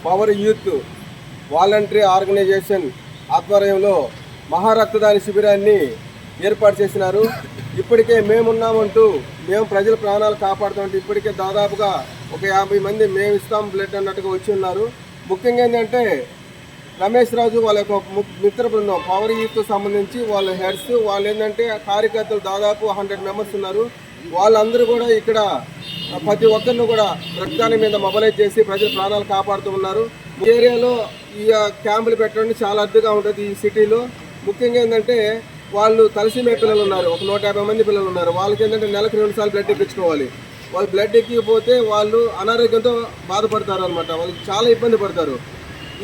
Power youth voluntary organisation ఆధ్వర్యంలో మహారక్తదాన శిబిరాన్ని ఏర్పాటు చేసినారు. ఇప్పటికే మేమున్నామంటూ మేము ప్రజల ప్రాణాలు కాపాడుతామంటూ ఇప్పటికే దాదాపుగా ఒక 50 మంది మేము ఇస్తాం బ్లడ్ అన్నట్టుగా వచ్చి ఉన్నారు. ముఖ్యంగా ఏంటంటే రమేష్ రాజు వాళ్ళ యొక్క మిత్ర బృందం పవర్ యూత్ సంబంధించి వాళ్ళ హెడ్స్ వాళ్ళు ఏంటంటే కార్యకర్తలు దాదాపు 100 మెంబర్స్ ఉన్నారు. వాళ్ళందరూ కూడా ఇక్కడ ప్రతి ఒక్కరిని కూడా రక్తాన్ని మీద మొబైలైజ్ చేసి ప్రజల ప్రాణాలు కాపాడుతూ ఉన్నారు. ఈ ఏరియాలో ఈ క్యాంపులు పెట్టడం చాలా అద్భుతంగా ఉంటుంది. ఈ సిటీలో ముఖ్యంగా ఏంటంటే వాళ్ళు తలసీమే పిల్లలు ఉన్నారు, ఒక 150 మంది పిల్లలు ఉన్నారు. వాళ్ళకి ఏంటంటే నెలకు 2 సార్లు బ్లడ్ ఎక్కించుకోవాలి. వాళ్ళు బ్లడ్ ఎక్కిపోతే వాళ్ళు అనారోగ్యంతో బాధపడతారు అనమాట. వాళ్ళకి చాలా ఇబ్బంది పడతారు.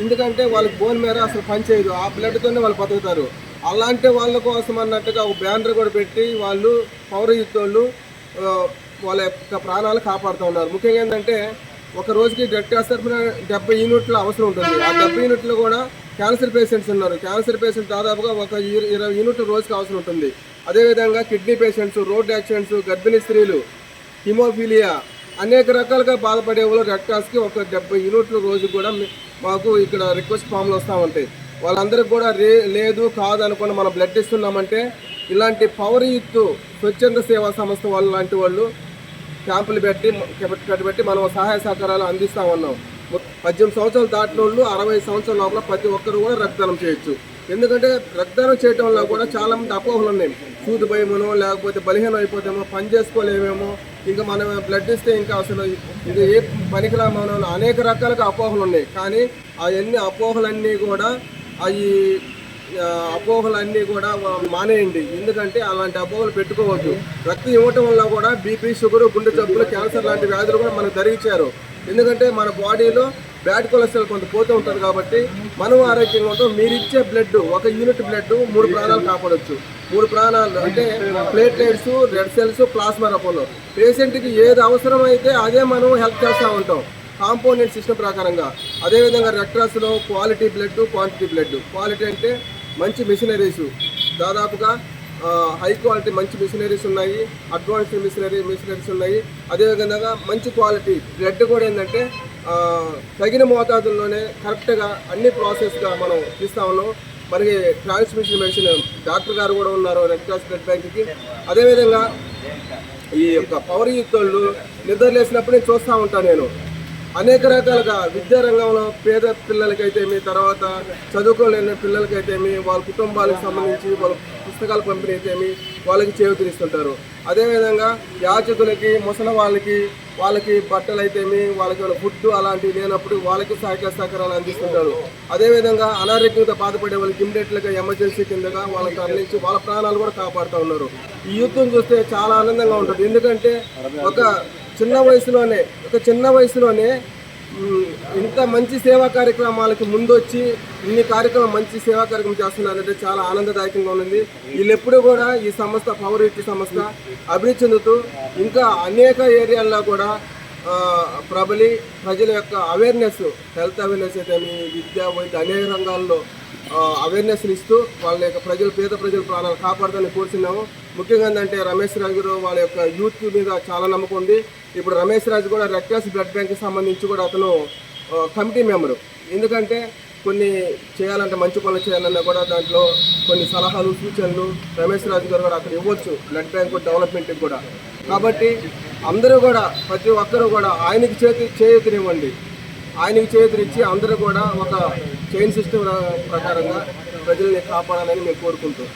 ఎందుకంటే వాళ్ళకి బోన్ మేర అసలు పనిచేయదు, ఆ బ్లడ్తోనే వాళ్ళు బతుకుతారు. అలాంటి వాళ్ళ కోసం అన్నట్టుగా ఒక బ్యానర్ కూడా పెట్టి వాళ్ళు పవర్ యూత్ వాళ్ళు వాళ్ళ యొక్క ప్రాణాలు కాపాడుతూ ఉన్నారు. ముఖ్యంగా ఏంటంటే ఒక రోజుకి బ్లడ్ టెస్ట్ తరఫున 70 యూనిట్ల అవసరం ఉంటుంది. ఆ 70 యూనిట్లు కూడా క్యాన్సర్ పేషెంట్స్ ఉన్నారు. క్యాన్సర్ పేషెంట్ దాదాపుగా ఒక 20 యూనిట్ల రోజుకి అవసరం ఉంటుంది. అదేవిధంగా కిడ్నీ పేషెంట్స్, రోడ్ యాక్సిడెంట్స్, గర్భిణీ స్త్రీలు, హిమోఫీలియా అనేక రకాలుగా బాధపడే వాళ్ళు రెడ్ క్రాస్కి ఒక 70 యూనిట్ల రోజు కూడా మాకు ఇక్కడ రిక్వెస్ట్ ఫామ్లు వస్తూ ఉంటాయి. వాళ్ళందరికీ కూడా లేదు కాదు అనుకుని మనం బ్లడ్ ఇస్తున్నామంటే ఇలాంటి పవర్ యూత్ స్వచ్ఛంద సేవా సంస్థ వాళ్ళు లాంటి వాళ్ళు క్యాంపులు పెట్టి మనం సహాయ సహకారాలు అందిస్తూ ఉన్నాం. 18 సంవత్సరాలు దాటిన వాళ్ళు 60 సంవత్సరాల లోపల ప్రతి ఒక్కరు కూడా రక్తదానం చేయొచ్చు. ఎందుకంటే రక్తదానం చేయటం వల్ల కూడా చాలామంది అపోహలు ఉన్నాయి. సూది భయమనో లేకపోతే బలహీనం అయిపోతేమో పని చేసుకోలేమేమో, ఇంకా మనం బ్లడ్ ఇస్తే ఇంకా అసలు ఇది ఏ పనికిరామనో అనేక రకాలుగా అపోహలు ఉన్నాయి. కానీ అవన్నీ అపోహలన్నీ కూడా మానేయండి. ఎందుకంటే అలాంటి అపోహలు పెట్టుకోవద్దు. రక్తం ఇవ్వటం వల్ల కూడా బీపీ, షుగర్, గుండె జబ్బులు, క్యాన్సర్ లాంటి వ్యాధులు కూడా మనకు ధరించారు. ఎందుకంటే మన బాడీలో బ్యాడ్ కొలెస్ట్రాల్ కొంత పోతూ ఉంటుంది కాబట్టి మనం ఆరోగ్యంగా ఉంటాం. మీరు ఇచ్చే బ్లడ్, ఒక యూనిట్ బ్లడ్ 3 ప్రాణాలు కాపాడవచ్చు. 3 ప్రాణాలు అంటే ప్లేట్లెట్స్, రెడ్ సెల్స్, ప్లాస్మా రూపంలో పేషెంట్కి ఏది అవసరమైతే అదే మనం హెల్ప్ చేస్తూ ఉంటాం కాంపోనెంట్ సిస్టమ్ ప్రకారంగా. అదేవిధంగా రెడ్ క్రాస్లో quality blood, quantity blood. Quality అంటే మంచి మిషనరీస్, దాదాపుగా హై క్వాలిటీ మంచి మిషనరీస్ ఉన్నాయి, అడ్వాన్స్డ్ మిషనరీస్ ఉన్నాయి. అదేవిధంగా మంచి క్వాలిటీ బ్లడ్ కూడా ఏంటంటే తగిన మోతాదుల్లోనే కరెక్ట్గా అన్ని ప్రాసెస్గా మనం ఇస్తూ ఉన్నాం. మరి ట్రాన్స్మిషన్ మెడిసిన్ డాక్టర్ గారు కూడా ఉన్నారు రెడ్ క్రాస్ బ్లడ్ బ్యాంక్కి. అదేవిధంగా ఈ యొక్క పవర్ యూత్ వాళ్ళు నిద్రలేసినప్పుడు నేను చూస్తూ ఉంటాను. నేను అనేక రకాలుగా విద్యారంగంలో పేద పిల్లలకైతేమి, తర్వాత చదువుకోలేని పిల్లలకైతేమి, వాళ్ళ కుటుంబాలకు సంబంధించి వాళ్ళ పుస్తకాల పంపిణీ అయితేమి వాళ్ళకి చేయూతనిస్తుంటారు. అదేవిధంగా యాచకులకి, ముసలి వాళ్ళకి బట్టలు అయితేమి, వాళ్ళకి ఫుడ్ అలాంటివి లేనప్పుడు వాళ్ళకి సహకారాలు అందిస్తుంటారు. అదేవిధంగా అనారోగ్యంతో బాధపడే వాళ్ళకి ఇమ్మీడియట్గా ఎమర్జెన్సీ కిందగా వాళ్ళకి తరలించి వాళ్ళ ప్రాణాలు కూడా కాపాడుతూ ఉన్నారు. ఈ యూత్ని చూస్తే చాలా ఆనందంగా ఉంటుంది. ఎందుకంటే ఒక చిన్న వయసులోనే ఇంత మంచి సేవా కార్యక్రమాలకి ముందొచ్చి ఇన్ని కార్యక్రమం మంచి సేవా కార్యక్రమం చేస్తున్నారంటే చాలా ఆనందదాయకంగా ఉంది. వీళ్ళెప్పుడు కూడా ఈ సంస్థ పవర్ యూత్ సంస్థ అభివృద్ధి చెందుతూ ఇంకా అనేక ఏరియాల్లో కూడా ప్రబలి ప్రజల యొక్క అవేర్నెస్, హెల్త్ అవేర్నెస్ అయితే విద్యా, వైద్య అనేక రంగాల్లో అవేర్నెస్ ఇస్తూ వాళ్ళ యొక్క పేద ప్రజల ప్రాణాలు కాపాడుతాలని కోరుతున్నాము. ముఖ్యంగా ఏంటంటే రమేష్ రాజు గారు వాళ్ళ యొక్క యూత్ మీద చాలా నమ్మకం ఉంది. ఇప్పుడు రమేష్ రాజు కూడా రెడ్ క్రాస్ బ్లడ్ బ్యాంక్కి సంబంధించి కూడా అతను కమిటీ మెంబరు. ఎందుకంటే కొన్ని చేయాలంటే మంచి పనులు చేయాలన్నా కూడా దాంట్లో కొన్ని సలహాలు, సూచనలు రమేష్ రాజు గారు కూడా అక్కడ ఇవ్వచ్చు బ్లడ్ బ్యాంక్ డెవలప్మెంట్కి కూడా. కాబట్టి అందరూ కూడా ప్రతి ఒక్కరూ కూడా ఆయనకి చేయూతనివ్వండి. ఆయనకి చేయూతనిచ్చి అందరూ కూడా ఒక చైన్ సిస్టమ్ ప్రకారంగా ప్రజల్ని కాపాడాలని మేము కోరుకుంటాం.